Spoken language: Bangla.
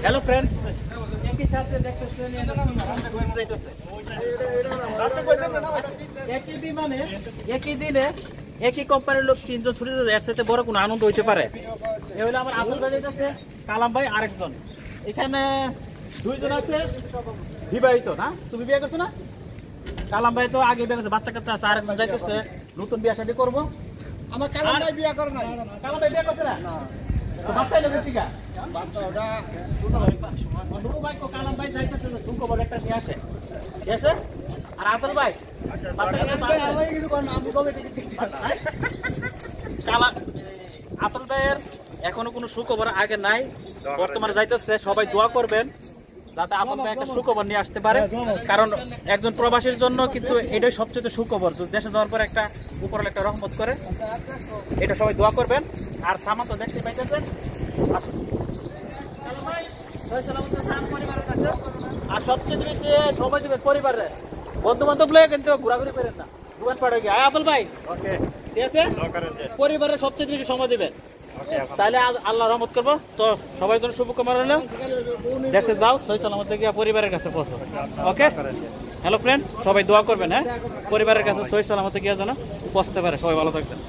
হ্যালো ফ্রেন্ডস, একই সাথে দেখতেছেন একই বিমানে একই দিনে একই কোম্পানির লোক 3 জন ছুটি যেতে, এর সাথে বড় কোনো আনন্দ হইতে পারে? এ হলো আমার আব্দুল ভাই যাইতেছে, কালাম ভাই আরেকজন, এখানে 2 জন আছে বিবাহিত। না, তুমি বিয়ে করছো না? কালাম ভাই তো আগে বিয়ে করছে, বাচ্চা কাচ্চা আছে। আরেকজন যাইতেছে নতুন বিয়ে শাদী করবো। আমার কালাম ভাই বিয়ে করে নাই। কালাম ভাই বিয়ে করছে না? বাচ্চা এলো ঠিক আছে। কালাম ভাই যাইতেছে সুখবর একটা নিয়ে আসে, ঠিক আছে? আর আব্দুল ভাই আব্দুল ভাইয়ের এখনো কোনো সুখবর আগে নাই, বর্তমানে যাইতেছে। সবাই দোয়া করবেন যাতে আব্দুল ভাই একটা সুখবর নিয়ে আসতে পারে, কারণ একজন প্রবাসীর জন্য কিন্তু এটাই সবচেয়ে সুখবর। দেশে যাওয়ার পর একটা উপরে একটা রহমত করে, এটা সবাই দোয়া করবেন। আর সামান তো দেখতে পাইতেছেন, আর সবচেয়ে বেশি সময় দেবেন পরিবারের, বন্ধু বান্ধব লয়ে কিন্তু ঘোরাঘুরি করেন না, দোকান পাড়ে গিয়ে। আব্দুল ভাই ঠিক আছে, পরিবারের সবচেয়ে বেশি সময় দিবেন, তাহলে আল্লাহ রহমত করবো। তো সবাই জন্য শুভকামনা রইল, দেশে যাও সহি সালামত গিয়ে পরিবারের কাছে পৌঁছো। ওকে, হ্যালো ফ্রেন্ডস, সবাই দোয়া করবেন, হ্যাঁ, পরিবারের কাছে সহি সালামত গিয়ে যেন পৌঁছতে পারে। সবাই ভালো থাকবেন।